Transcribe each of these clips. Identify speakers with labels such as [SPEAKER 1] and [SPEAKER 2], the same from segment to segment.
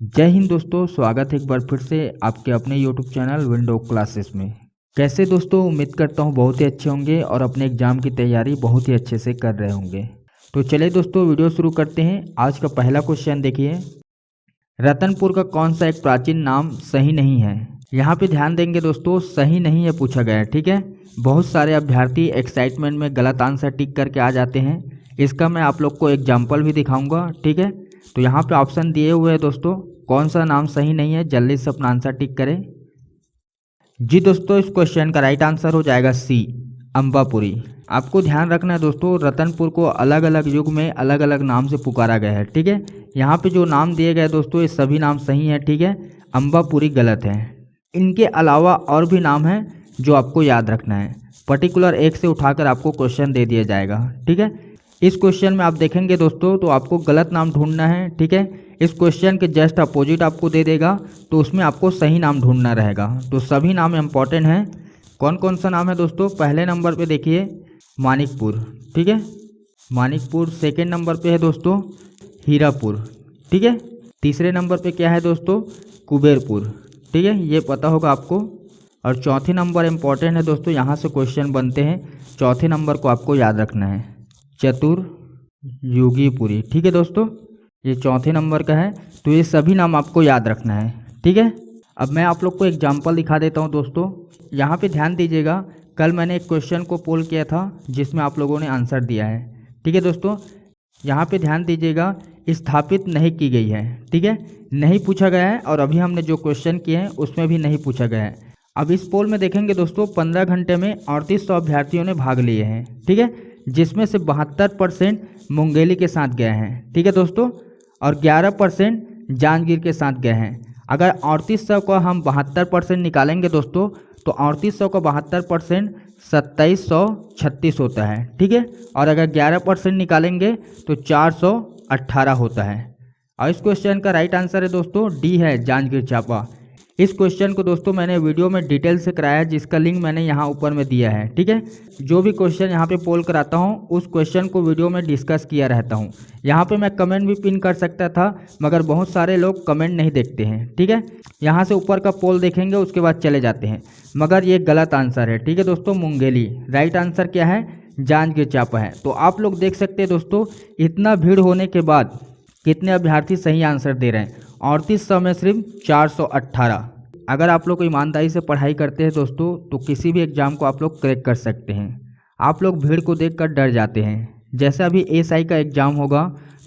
[SPEAKER 1] जय हिंद दोस्तों, स्वागत है एक बार फिर से आपके अपने YouTube चैनल विंडो क्लासेस में। कैसे दोस्तों, उम्मीद करता हूँ बहुत ही अच्छे होंगे और अपने एग्ज़ाम की तैयारी बहुत ही अच्छे से कर रहे होंगे। तो चलिए दोस्तों, वीडियो शुरू करते हैं। आज का पहला क्वेश्चन देखिए, रतनपुर का कौन सा एक प्राचीन नाम सही नहीं है। यहाँ पे ध्यान देंगे दोस्तों, सही नहीं है पूछा गया है, ठीक है। बहुत सारे अभ्यर्थी एक्साइटमेंट में गलत आंसर टिक करके आ जाते हैं। इसका मैं आप लोग को एग्जाम्पल भी दिखाऊंगा, ठीक है। तो यहाँ पे ऑप्शन दिए हुए हैं दोस्तों, कौन सा नाम सही नहीं है, जल्दी से अपना आंसर टिक करें। जी दोस्तों, इस क्वेश्चन का राइट आंसर हो जाएगा सी, अम्बापुरी। आपको ध्यान रखना है दोस्तों, रतनपुर को अलग अलग युग में अलग अलग नाम से पुकारा गया है, ठीक है। यहाँ पे जो नाम दिए गए दोस्तों, ये सभी नाम सही हैं, ठीक है। अम्बापुरी गलत है। इनके अलावा और भी नाम हैं जो आपको याद रखना है। पर्टिकुलर एक से उठाकर आपको क्वेश्चन दे दिया जाएगा, ठीक है। इस क्वेश्चन में आप देखेंगे दोस्तों, तो आपको गलत नाम ढूंढना है, ठीक है। इस क्वेश्चन के जस्ट अपोजिट आपको दे देगा, तो उसमें आपको सही नाम ढूंढना रहेगा। तो सभी नाम इम्पॉर्टेंट हैं। कौन कौन सा नाम है दोस्तों? पहले नंबर पे देखिए मानिकपुर, ठीक है, मानिकपुर। सेकंड नंबर पे है दोस्तों हीरापुर, ठीक है। तीसरे नंबर पे क्या है दोस्तों? कुबेरपुर, ठीक है, ये पता होगा आपको। और चौथे नंबर इम्पॉर्टेंट है दोस्तों, यहाँ से क्वेश्चन बनते हैं। चौथे नंबर को आपको याद रखना है, चतुर्युगीपुरी, ठीक है दोस्तों, ये चौथे नंबर का है। तो ये सभी नाम आपको याद रखना है, ठीक है। अब मैं आप लोग को एग्जाम्पल दिखा देता हूँ दोस्तों। यहाँ पे ध्यान दीजिएगा, कल मैंने एक क्वेश्चन को पोल किया था जिसमें आप लोगों ने आंसर दिया है, ठीक है दोस्तों। यहाँ पे ध्यान दीजिएगा, स्थापित नहीं की गई है, ठीक है, नहीं पूछा गया है। और अभी हमने जो क्वेश्चन किए हैं उसमें भी नहीं पूछा गया है। अब इस पोल में देखेंगे दोस्तों, 15 घंटे में 3800 अभ्यर्थियों ने भाग लिए हैं, ठीक है, जिसमें से 72% मुंगेली के साथ गए हैं, ठीक है दोस्तों, और 11% जांजगीर के साथ गए हैं। अगर 3800 का हम 72% निकालेंगे दोस्तों, तो 3800 का 72% 2736 होता है, ठीक है। और अगर 11% निकालेंगे तो 418 होता है। और इस क्वेश्चन का राइट आंसर है दोस्तों डी है, जांजगीर चांपा। इस क्वेश्चन को दोस्तों मैंने वीडियो में डिटेल से कराया है, जिसका लिंक मैंने यहाँ ऊपर में दिया है, ठीक है। जो भी क्वेश्चन यहाँ पे पोल कराता हूँ, उस क्वेश्चन को वीडियो में डिस्कस किया रहता हूँ। यहाँ पे मैं कमेंट भी पिन कर सकता था, मगर बहुत सारे लोग कमेंट नहीं देखते हैं, ठीक है। यहाँ से ऊपर का पोल देखेंगे, उसके बाद चले जाते हैं, मगर ये गलत आंसर है, ठीक है दोस्तों, मुंगेली। राइट आंसर क्या है? जांजगीर चांपा है। तो आप लोग देख सकते हैं दोस्तों, इतना भीड़ होने के बाद कितने अभ्यर्थी सही आंसर दे रहे हैं। 3800 में सिर्फ 418। अगर आप लोग ईमानदारी से पढ़ाई करते हैं दोस्तों, तो किसी भी एग्ज़ाम को आप लोग क्रैक कर सकते हैं। आप लोग भीड़ को देखकर डर जाते हैं। जैसे अभी एएसआई का एग्ज़ाम होगा,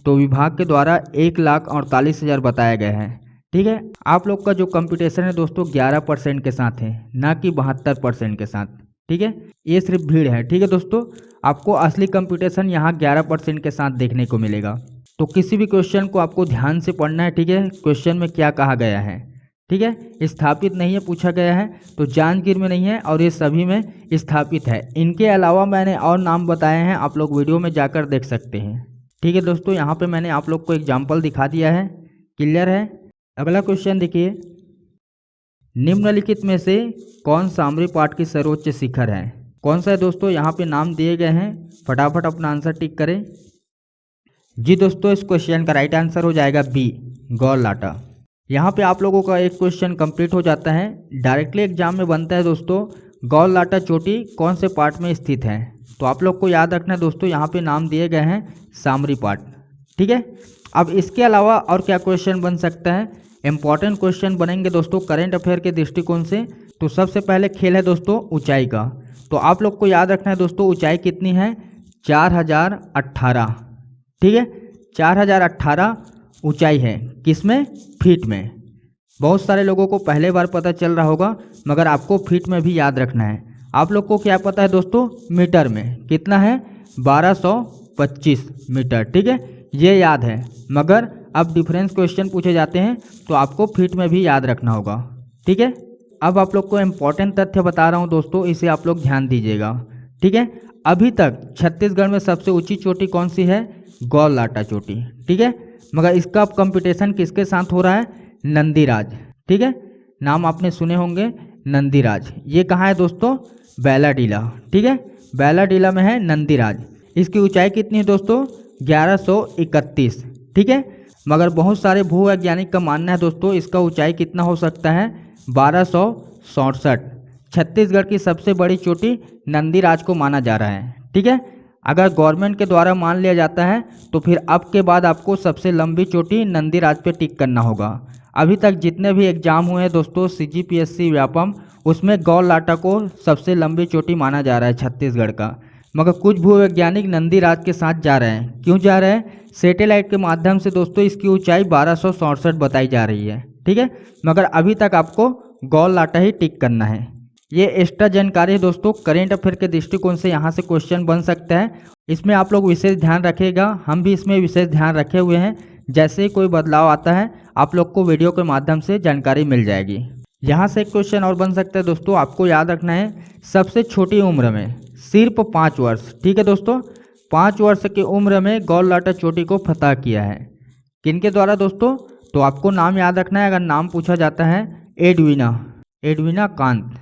[SPEAKER 1] तो विभाग के द्वारा 1,48,000 बताया गया है, ठीक है। आप लोग का जो कंपटीशन है दोस्तों 11% के साथ है, ना कि 72% के साथ, ठीक है। ये सिर्फ भीड़ है, ठीक है दोस्तों। आपको असली कंपटीशन यहाँ 11% के साथ देखने को मिलेगा। तो किसी भी क्वेश्चन को आपको ध्यान से पढ़ना है, ठीक है। क्वेश्चन में क्या कहा गया है, ठीक है। स्थापित नहीं है पूछा गया है, तो जांजगीर में नहीं है और ये सभी में स्थापित है। इनके अलावा मैंने और नाम बताए हैं, आप लोग वीडियो में जाकर देख सकते हैं, ठीक है दोस्तों। यहाँ पे मैंने आप लोग को एग्जाम्पल दिखा दिया है, क्लियर है। अगला क्वेश्चन देखिए, निम्नलिखित में से कौन सामरी पाठ की सर्वोच्च शिखर है? कौन सा है दोस्तों? यहाँ पे नाम दिए गए हैं, फटाफट अपना आंसर टिक करें। जी दोस्तों, इस क्वेश्चन का राइट आंसर हो जाएगा बी, गौरलाटा। यहाँ पे आप लोगों का एक क्वेश्चन कंप्लीट हो जाता है। डायरेक्टली एग्जाम में बनता है दोस्तों, गौरलाटा चोटी कौन से पार्ट में स्थित है? तो आप लोग को याद रखना है दोस्तों, यहाँ पे नाम दिए गए हैं सामरी पाठ, ठीक है। अब इसके अलावा और क्या क्वेश्चन बन सकता है? इंपॉर्टेंट क्वेश्चन बनेंगे दोस्तों करेंट अफेयर के दृष्टिकोण से। तो सबसे पहले खेल है दोस्तों ऊंचाई का। तो आप लोग को याद रखना है दोस्तों, ऊंचाई कितनी है? 4018, ठीक है, 4018 ऊंचाई है। किसमें? फीट में। बहुत सारे लोगों को पहले बार पता चल रहा होगा, मगर आपको फीट में भी याद रखना है। आप लोग को क्या पता है दोस्तों? मीटर में कितना है? 1225 मीटर, ठीक है, ये याद है। मगर अब डिफरेंस क्वेश्चन पूछे जाते हैं, तो आपको फीट में भी याद रखना होगा, ठीक है। अब आप लोग को इम्पोर्टेंट तथ्य बता रहा हूँ दोस्तों, इसे आप लोग ध्यान दीजिएगा, ठीक है। अभी तक छत्तीसगढ़ में सबसे ऊंची चोटी कौन सी है? गौरलाटा चोटी, ठीक है। मगर इसका कंपटीशन किसके साथ हो रहा है? नंदीराज, ठीक है, नाम आपने सुने होंगे नंदीराज। ये कहाँ है दोस्तों? बैलाडीला, ठीक है, बैलाडीला में है नंदीराज। इसकी ऊंचाई कितनी है दोस्तों? 1131, ठीक है। मगर बहुत सारे भूवैज्ञानिक का मानना है दोस्तों इसका ऊंचाई कितना हो सकता है 1267। छत्तीसगढ़ की सबसे बड़ी चोटी नंदीराज को माना जा रहा है। ठीक है, अगर गवर्नमेंट के द्वारा मान लिया जाता है तो फिर अब के बाद आपको सबसे लंबी चोटी नंदीराज पे टिक करना होगा। अभी तक जितने भी एग्जाम हुए हैं दोस्तों CGPSC व्यापम, उसमें गौरलाटा को सबसे लंबी चोटी माना जा रहा है छत्तीसगढ़ का। मगर कुछ भूवैज्ञानिक नंदीराज के साथ जा रहे हैं। क्यों जा रहे हैं? सैटेलाइट के माध्यम से दोस्तों इसकी ऊंचाई 1267 बताई जा रही है। ठीक है, मगर अभी तक आपको गौरलाटा ही टिक करना है। ये एक्स्ट्रा जानकारी है दोस्तों, करेंट अफेयर के दृष्टिकोण से यहाँ से क्वेश्चन बन सकता है। इसमें आप लोग विशेष ध्यान रखिएगा, हम भी इसमें विशेष ध्यान रखे हुए हैं। जैसे ही कोई बदलाव आता है आप लोग को वीडियो के माध्यम से जानकारी मिल जाएगी। यहाँ से एक क्वेश्चन और बन सकता है दोस्तों, आपको याद रखना है सबसे छोटी उम्र में सिर्फ 5 वर्ष। ठीक है दोस्तों, 5 वर्ष की उम्र में गौरलाटा चोटी को फतह किया है। किनके द्वारा दोस्तों? तो आपको नाम याद रखना है। अगर नाम पूछा जाता है एडविना कांत।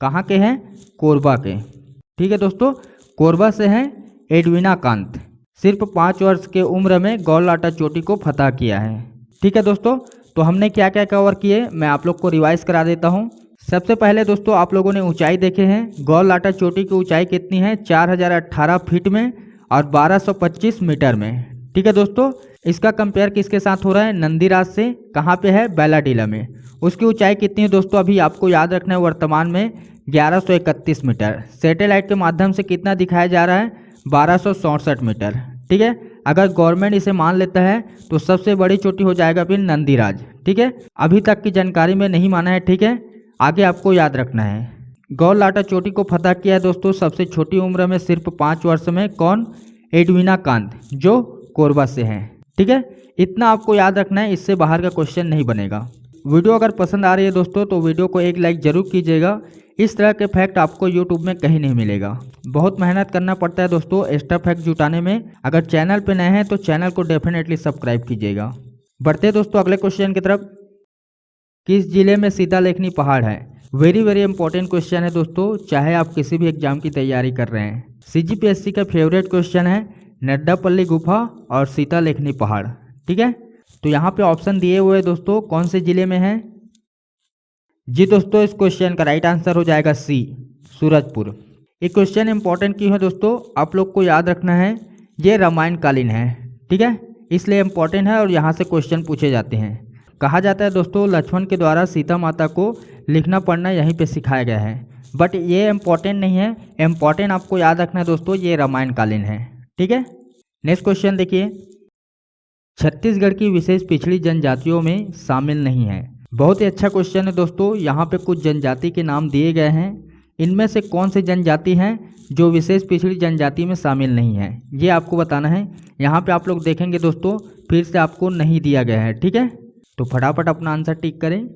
[SPEAKER 1] कहाँ के हैं? कोरबा के। ठीक है दोस्तों, कोरबा से हैं एडविना कांत। सिर्फ 5 वर्ष के उम्र में गौरलाटा चोटी को फतह किया है। ठीक है दोस्तों, तो हमने क्या क्या कवर किए मैं आप लोग को रिवाइज करा देता हूँ। सबसे पहले दोस्तों आप लोगों ने ऊंचाई देखे हैं। गौरलाटा चोटी की ऊंचाई कितनी है? 4018 फीट में और 1225 मीटर में। ठीक है दोस्तों, इसका कंपेयर किसके साथ हो रहा है? नंदीराज से। कहाँ पे है? बैलाडीला में। उसकी ऊंचाई कितनी है दोस्तों? अभी आपको याद रखना है वर्तमान में 1131 मीटर। सैटेलाइट के माध्यम से कितना दिखाया जा रहा है? 1267 मीटर। ठीक है, अगर गवर्नमेंट इसे मान लेता है तो सबसे बड़ी चोटी हो जाएगा फिर नंदीराज। ठीक है, अभी तक की जानकारी में नहीं माना है। ठीक है, आगे आपको याद रखना है। गौरलाटा चोटी को फतह किया है दोस्तों सबसे छोटी उम्र में सिर्फ 5 वर्ष में। कौन? एडविना कांत, जो कोरबा से हैं। ठीक है, इतना आपको याद रखना है, इससे बाहर का क्वेश्चन नहीं बनेगा। वीडियो अगर पसंद आ रही है दोस्तों तो वीडियो को एक लाइक जरूर कीजिएगा। इस तरह के फैक्ट आपको यूट्यूब में कहीं नहीं मिलेगा। बहुत मेहनत करना पड़ता है दोस्तों एक्स्ट्रा फैक्ट जुटाने में। अगर चैनल पे नए हैं तो चैनल को डेफिनेटली सब्सक्राइब कीजिएगा। बढ़ते हैं दोस्तों अगले क्वेश्चन की तरफ। किस जिले में सीतालेखनी पहाड़ है? वेरी इंपॉर्टेंट क्वेश्चन है दोस्तों, चाहे आप किसी भी एग्जाम की तैयारी कर रहे हैं। CGPSC का फेवरेट क्वेश्चन है नड्डापल्ली गुफा और सीतालेखनी पहाड़। ठीक है, तो यहाँ पे ऑप्शन दिए हुए हैं दोस्तों, कौन से जिले में है? जी दोस्तों, इस क्वेश्चन का राइट आंसर हो जाएगा C, सूरजपुर। ये क्वेश्चन इंपॉर्टेंट क्यों है दोस्तों? आप लोग को याद रखना है ये रामायण कालीन है। ठीक है, इसलिए इंपॉर्टेंट है और यहाँ से क्वेश्चन पूछे जाते हैं। कहा जाता है दोस्तों लक्ष्मण के द्वारा सीता माता को लिखना पढ़ना यहीं पे सिखाया गया है। बट ये इम्पॉर्टेंट नहीं है, इम्पॉर्टेंट आपको याद रखना है दोस्तों ये रामायण कालीन है। ठीक है, नेक्स्ट क्वेश्चन देखिए। छत्तीसगढ़ की विशेष पिछड़ी जनजातियों में शामिल नहीं है। बहुत ही अच्छा क्वेश्चन है दोस्तों। यहाँ पे कुछ जनजाति के नाम दिए गए हैं, इनमें से कौन सी जनजाति हैं जो विशेष पिछड़ी जनजाति में शामिल नहीं है, ये आपको बताना है। यहाँ पे आप लोग देखेंगे दोस्तों फिर से आपको नहीं दिया गया है। ठीक है, तो फटाफट अपना आंसर टिक करें।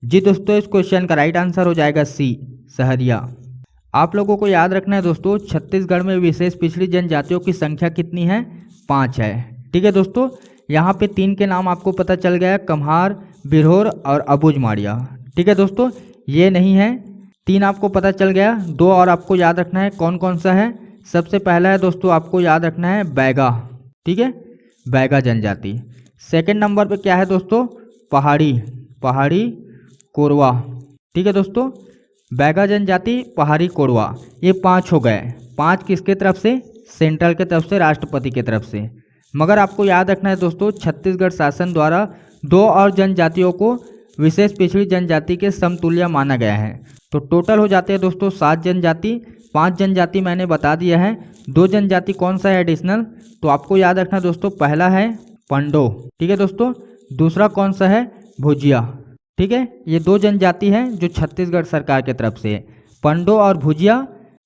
[SPEAKER 1] जी दोस्तों, इस क्वेश्चन का राइट आंसर हो जाएगा C, सहरिया। आप लोगों को याद रखना है दोस्तों छत्तीसगढ़ में विशेष पिछड़ी जनजातियों की संख्या कितनी है? 5 है। ठीक है दोस्तों, यहाँ पे 3 के नाम आपको पता चल गया, कम्हार, बिरहोर और अबूझ माड़िया। ठीक है दोस्तों, ये नहीं है, 3 आपको पता चल गया। 2 और आपको याद रखना है, कौन कौन सा है? सबसे पहला है दोस्तों आपको याद रखना है बैगा। ठीक है, बैगा जनजाति। सेकंड नंबर पे क्या है दोस्तों? पहाड़ी कोरवा। ठीक है दोस्तों, बैगा जनजाति, पहाड़ी कोरवा, ये 5 हो गए। 5 किसके तरफ से? सेंट्रल के तरफ से, राष्ट्रपति के तरफ से। मगर आपको याद रखना है दोस्तों छत्तीसगढ़ शासन द्वारा 2 और जनजातियों को विशेष पिछड़ी जनजाति के समतुल्य माना गया है। तो टोटल हो जाते हैं दोस्तों 7 जनजाति। 5 जनजाति मैंने बता दिया है, 2 जनजाति कौन सा है एडिशनल? तो आपको याद रखना दोस्तों, पहला है पंडो। ठीक है दोस्तों, दूसरा कौन सा है? भुजिया। ठीक है, ये 2 जनजाति हैं जो छत्तीसगढ़ सरकार की तरफ से, पंडो और भुजिया।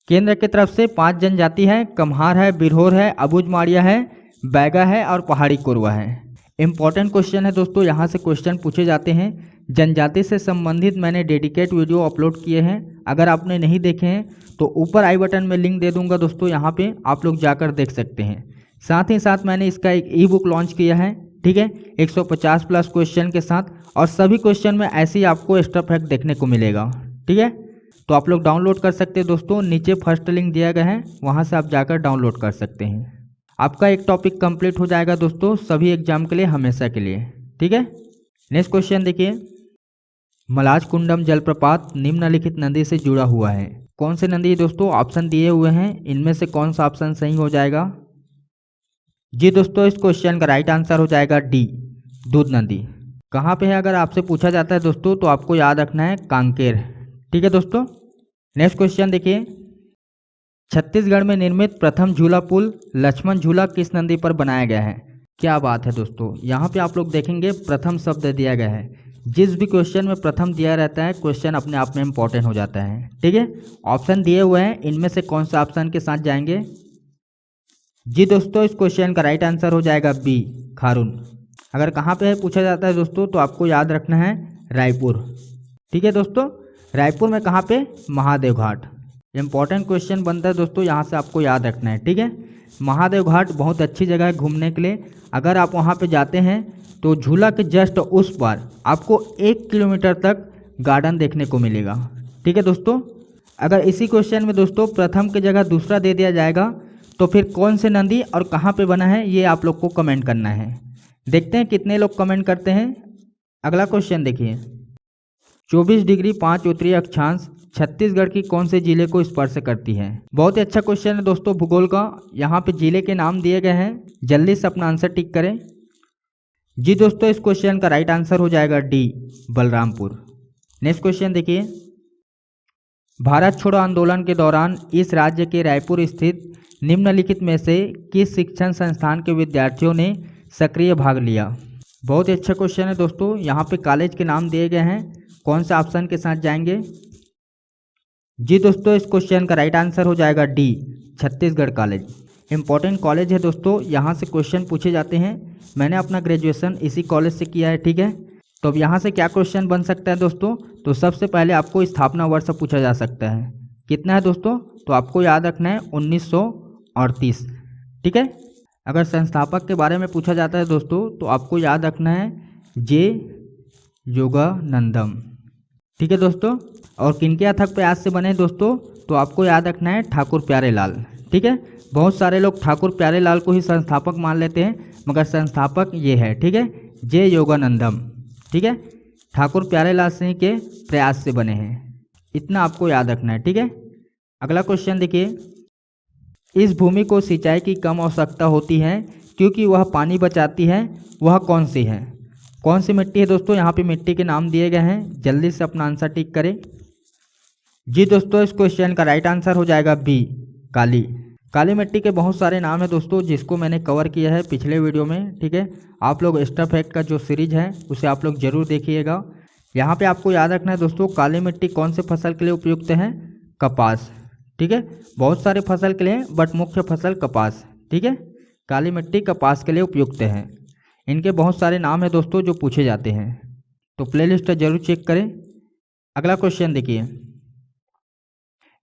[SPEAKER 1] केंद्र की तरफ से 5 जनजाति हैं, कम्हार है, बिरहोर है, अबूझ माड़िया है, बैगा है और पहाड़ी कोरवा है। इंपॉर्टेंट क्वेश्चन है दोस्तों, यहाँ से क्वेश्चन पूछे जाते हैं। जनजाति से संबंधित मैंने डेडिकेट वीडियो अपलोड किए हैं, अगर आपने नहीं देखे हैं तो ऊपर आई बटन में लिंक दे दूंगा दोस्तों, यहाँ पे आप लोग जाकर देख सकते हैं। साथ ही साथ मैंने इसका एक ई बुक लॉन्च किया है। ठीक है, 150 प्लस क्वेश्चन के साथ, और सभी क्वेश्चन में ऐसे ही आपको एक्स्ट्रा फैक्ट देखने को मिलेगा। ठीक है, तो आप लोग डाउनलोड कर सकते हैं दोस्तों, नीचे फर्स्ट लिंक दिया गया है, वहाँ से आप जाकर डाउनलोड कर सकते हैं। आपका एक टॉपिक कंप्लीट हो जाएगा दोस्तों सभी एग्जाम के लिए, हमेशा के लिए। ठीक है, नेक्स्ट क्वेश्चन देखिए, मलाज कुंडम जलप्रपात निम्नलिखित नदी से जुड़ा हुआ है। कौन से नदी दोस्तों? ऑप्शन दिए हुए हैं, इनमें से कौन सा ऑप्शन सही हो जाएगा? जी दोस्तों, इस क्वेश्चन का राइट आंसर हो जाएगा डी, दूध नदी। कहाँ पे है अगर आपसे पूछा जाता है दोस्तों तो आपको याद रखना है कांकेर। ठीक है दोस्तों, नेक्स्ट क्वेश्चन देखिए, छत्तीसगढ़ में निर्मित प्रथम झूला पुल लक्ष्मण झूला किस नदी पर बनाया गया है? क्या बात है दोस्तों, यहाँ पे आप लोग देखेंगे प्रथम शब्द दिया गया है। जिस भी क्वेश्चन में प्रथम दिया रहता है क्वेश्चन अपने आप में इंपॉर्टेंट हो जाता है। ठीक है, ऑप्शन दिए हुए हैं, इनमें से कौन सा ऑप्शन के साथ जाएंगे? जी दोस्तों, इस क्वेश्चन का राइट आंसर हो जाएगा बी, खारून। अगर कहाँ पे है पूछा जाता है दोस्तों तो आपको याद रखना है रायपुर। ठीक है दोस्तों, रायपुर में कहाँ पे? महादेव घाट। इंपॉर्टेंट क्वेश्चन बनता है दोस्तों, यहाँ से आपको याद रखना है। ठीक है, महादेव घाट बहुत अच्छी जगह है घूमने के लिए। अगर आप वहाँ पे जाते हैं तो झूला के जस्ट उस पार आपको 1 किलोमीटर तक गार्डन देखने को मिलेगा। ठीक है दोस्तों, अगर इसी क्वेश्चन में दोस्तों प्रथम की जगह दूसरा दे दिया जाएगा तो फिर कौन से नदी और कहाँ पे बना है ये आप लोग को कमेंट करना है। देखते हैं कितने लोग कमेंट करते हैं। अगला क्वेश्चन देखिए, 24 डिग्री 5 उत्तरीय अक्षांश छत्तीसगढ़ की कौन से जिले को स्पर्श करती है? बहुत ही अच्छा क्वेश्चन है दोस्तों भूगोल का। यहाँ पे जिले के नाम दिए गए हैं, जल्दी से अपना आंसर टिक करें। जी दोस्तों, इस क्वेश्चन का राइट आंसर हो जाएगा डी, बलरामपुर। नेक्स्ट क्वेश्चन देखिए, भारत छोड़ो आंदोलन के दौरान इस राज्य के रायपुर स्थित निम्नलिखित में से किस शिक्षण संस्थान के विद्यार्थियों ने सक्रिय भाग लिया? बहुत ही अच्छा क्वेश्चन है दोस्तों। यहाँ पे कॉलेज के नाम दिए गए हैं, कौन सा ऑप्शन के साथ जाएंगे? जी दोस्तों, इस क्वेश्चन का राइट आंसर हो जाएगा D, Chhattisgarh college. Important college है दोस्तों, यहाँ से क्वेश्चन पूछे जाते हैं। मैंने अपना ग्रेजुएशन इसी कॉलेज से किया है। ठीक है, तो अब यहाँ से क्या क्वेश्चन बन सकता है दोस्तों? तो सबसे पहले आपको स्थापना वर्ष पूछा जा सकता है। कितना है दोस्तों? तो आपको याद रखना है 1938। ठीक है, अगर संस्थापक के बारे में पूछा जाता है दोस्तों तो आपको याद रखना है जे योगानंदम। ठीक है दोस्तों, और किनके अथक प्रयास से बने दोस्तों? तो आपको याद रखना है ठाकुर प्यारेलाल। ठीक है, बहुत सारे लोग ठाकुर प्यारेलाल को ही संस्थापक मान लेते हैं, मगर संस्थापक ये है। ठीक है, जे योगानंदम। ठीक है, ठाकुर प्यारेलाल सिंह के प्रयास से बने हैं, इतना आपको याद रखना है। ठीक है, अगला क्वेश्चन देखिए, इस भूमि को सिंचाई की कम आवश्यकता होती है क्योंकि वह पानी बचाती है, वह कौन सी है? कौन सी मिट्टी है दोस्तों? यहाँ पे मिट्टी के नाम दिए गए हैं, जल्दी से अपना आंसर टिक करें। जी दोस्तों, इस क्वेश्चन का राइट आंसर हो जाएगा बी, काली। काली मिट्टी के बहुत सारे नाम है दोस्तों, जिसको मैंने कवर किया है पिछले वीडियो में। ठीक है, आप लोग एक्स्ट्रा फैक्ट का जो सीरीज है उसे आप लोग जरूर देखिएगा। यहाँ पे आपको याद रखना है दोस्तों, काली मिट्टी कौन से फसल के लिए उपयुक्त है? कपास। ठीक है, बहुत सारे फसल के लिए बट मुख्य फसल कपास। ठीक है, काली मिट्टी कपास के लिए उपयुक्त है। इनके बहुत सारे नाम है दोस्तों जो पूछे जाते हैं, तो प्लेलिस्ट जरूर चेक करें। अगला क्वेश्चन देखिए,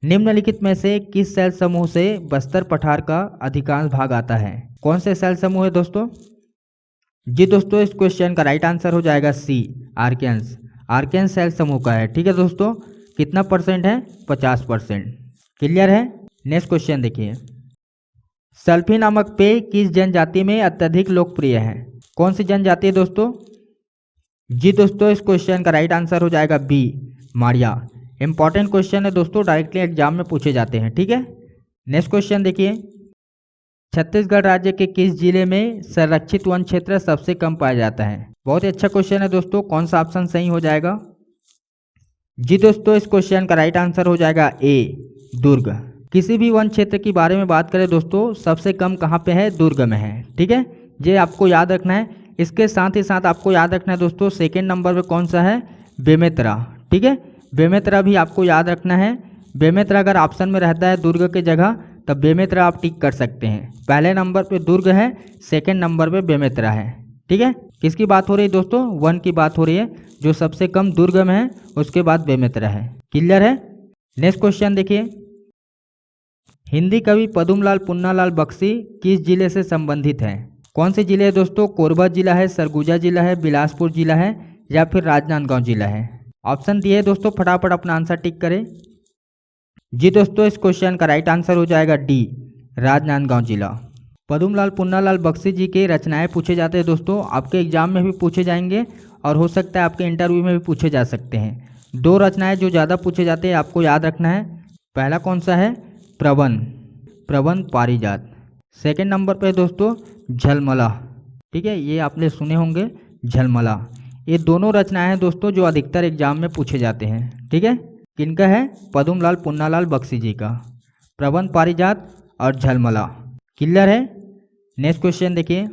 [SPEAKER 1] निम्नलिखित में से किस सेल समूह से बस्तर पठार का अधिकांश भाग आता है? कौन से सेल समूह है दोस्तों? जी दोस्तों, इस क्वेश्चन का राइट आंसर हो जाएगा सी, आर्कियंस। आर्कियंस सेल समूह का है। ठीक है दोस्तों, कितना परसेंट है? 50%। क्लियर है? नेक्स्ट क्वेश्चन देखिए, सल्फी नामक पेय किस जनजाति में अत्यधिक लोकप्रिय है? कौन सी जनजाति है दोस्तों? जी दोस्तों, इस क्वेश्चन का राइट आंसर हो जाएगा बी, माड़िया। इंपॉर्टेंट क्वेश्चन है दोस्तों, डायरेक्टली एग्जाम में पूछे जाते हैं। ठीक है, नेक्स्ट क्वेश्चन देखिए, छत्तीसगढ़ राज्य के किस जिले में संरक्षित वन क्षेत्र सबसे कम पाया जाता है? बहुत ही अच्छा क्वेश्चन है दोस्तों, कौन सा ऑप्शन सही हो जाएगा? जी दोस्तों, इस क्वेश्चन का राइट आंसर हो जाएगा ए, दुर्ग। किसी भी वन क्षेत्र की बारे में बात करें दोस्तों, सबसे कम कहाँ पे है? दुर्ग में है। ठीक है, ये आपको याद रखना है। इसके साथ ही साथ आपको याद रखना है दोस्तों, सेकेंड नंबर पे कौन सा है? बेमेतरा। ठीक है, बेमेतरा भी आपको याद रखना है। बेमेतरा अगर ऑप्शन में रहता है दुर्ग के जगह तब बेमेतरा आप टिक कर सकते हैं। पहले नंबर पे दुर्ग है, सेकेंड नंबर पे बेमेतरा है। ठीक है, किसकी बात हो रही है दोस्तों? वन की बात हो रही है, जो सबसे कम दुर्ग में है, उसके बाद बेमेतरा है। क्लियर है? नेक्स्ट क्वेश्चन देखिए, हिंदी कवि पदुमलाल पुन्नालाल बख्शी किस जिले से संबंधित हैं? कौन से जिले है दोस्तों? कोरबा जिला है, सरगुजा जिला है, बिलासपुर जिला है या फिर राजनांदगांव जिला है? ऑप्शन दिए दोस्तों, फटाफट अपना आंसर टिक करें। जी दोस्तों, इस क्वेश्चन का राइट आंसर हो जाएगा डी, राजनांदगांव जिला। पद्मलाल पुन्नालाल बख्शी जी के रचनाएं पूछे जाते हैं दोस्तों, आपके एग्जाम में भी पूछे जाएंगे और हो सकता है आपके इंटरव्यू में भी पूछे जा सकते हैं। 2 रचनाएं जो ज़्यादा पूछे जाते हैं आपको याद रखना है। पहला कौन सा है? प्रबंध पारिजात। सेकंड नंबर पे दोस्तों झलमला, ठीक है, ये आपने सुने होंगे झलमला। ये दोनों रचनाएं हैं दोस्तों जो अधिकतर एग्जाम में पूछे जाते हैं, ठीक है। किनका है? पद्मलाल पुन्नालाल बख्शी जी का, प्रबंध पारिजात और झलमला। क्लियर है? नेक्स्ट क्वेश्चन देखिए,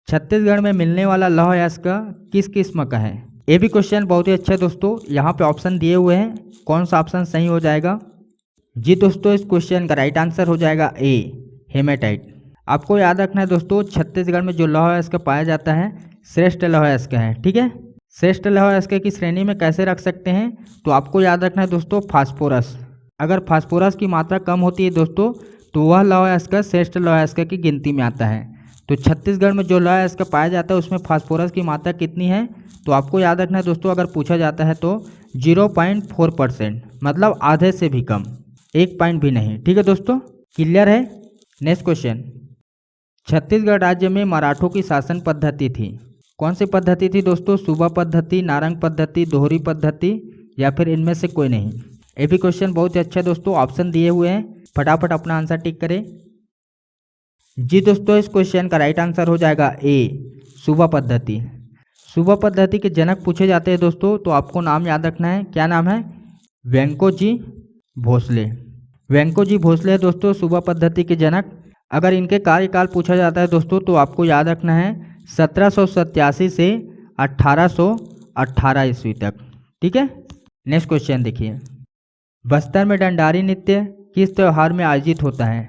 [SPEAKER 1] छत्तीसगढ़ में मिलने वाला लौह अयस्क किस किस्म का है? ये भी क्वेश्चन बहुत ही अच्छा है दोस्तों, यहाँ पे ऑप्शन दिए हुए हैं, कौन सा ऑप्शन सही हो जाएगा? जी दोस्तों, इस क्वेश्चन का राइट आंसर हो जाएगा ए, हेमेटाइट। आपको याद रखना है दोस्तों, छत्तीसगढ़ में जो लौह अयस्क पाया जाता है श्रेष्ठ लौह अयस्क है, ठीक है। श्रेष्ठ लौह अयस्क की श्रेणी में कैसे रख सकते हैं? तो आपको याद रखना है दोस्तों फास्फोरस। अगर फास्फोरस की मात्रा कम होती है दोस्तों तो वह लौह अयस्क श्रेष्ठ लौह अयस्क की गिनती में आता है। तो छत्तीसगढ़ में जो लौह अयस्क पाया जाता है उसमें फास्फोरस की मात्रा कितनी है? तो आपको याद रखना है दोस्तों, अगर पूछा जाता है तो 0.4%, मतलब आधे से भी कम, 1 पॉइंट भी नहीं, ठीक है दोस्तों। क्लियर है? नेक्स्ट क्वेश्चन, छत्तीसगढ़ राज्य में मराठों की शासन पद्धति थी, कौन सी पद्धति थी दोस्तों? सूबा पद्धति, नारंग पद्धति, दोहरी पद्धति या फिर इनमें से कोई नहीं? ये भी क्वेश्चन बहुत ही अच्छा है दोस्तों, ऑप्शन दिए हुए हैं, फटाफट अपना आंसर टिक करें। जी दोस्तों, इस क्वेश्चन का राइट आंसर हो जाएगा ए, सूबा पद्धति। सूबा पद्धति के जनक पूछे जाते हैं दोस्तों, तो आपको नाम याद रखना है, क्या नाम है? वेंकोजी भोसले। वेंकोजी भोसले है दोस्तों सूबा पद्धति के जनक। अगर इनके कार्यकाल पूछा जाता है दोस्तों तो आपको याद रखना है 1787 से 1818 ईस्वी तक, ठीक है। नेक्स्ट क्वेश्चन देखिए, बस्तर में डंडारी नृत्य किस त्यौहार में आयोजित होता है?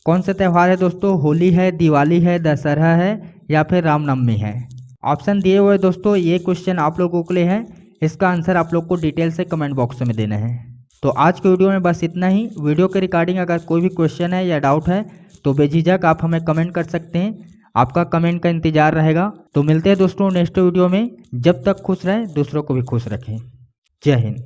[SPEAKER 1] कौन सा त्यौहार है दोस्तों? होली है, दिवाली है, दशहरा है या फिर रामनवमी है? ऑप्शन दिए हुए दोस्तों, ये क्वेश्चन आप लोगों के लिए है, इसका आंसर आप लोग को डिटेल से कमेंट बॉक्स में देना है। तो आज के वीडियो में बस इतना ही। वीडियो के रिगार्डिंग अगर कोई भी क्वेश्चन है या डाउट है तो बेझिझक आप हमें कमेंट कर सकते हैं, आपका कमेंट का इंतजार रहेगा। तो मिलते हैं दोस्तों नेक्स्ट वीडियो में, जब तक खुश रहें दूसरों को भी खुश रखें। जय हिंद।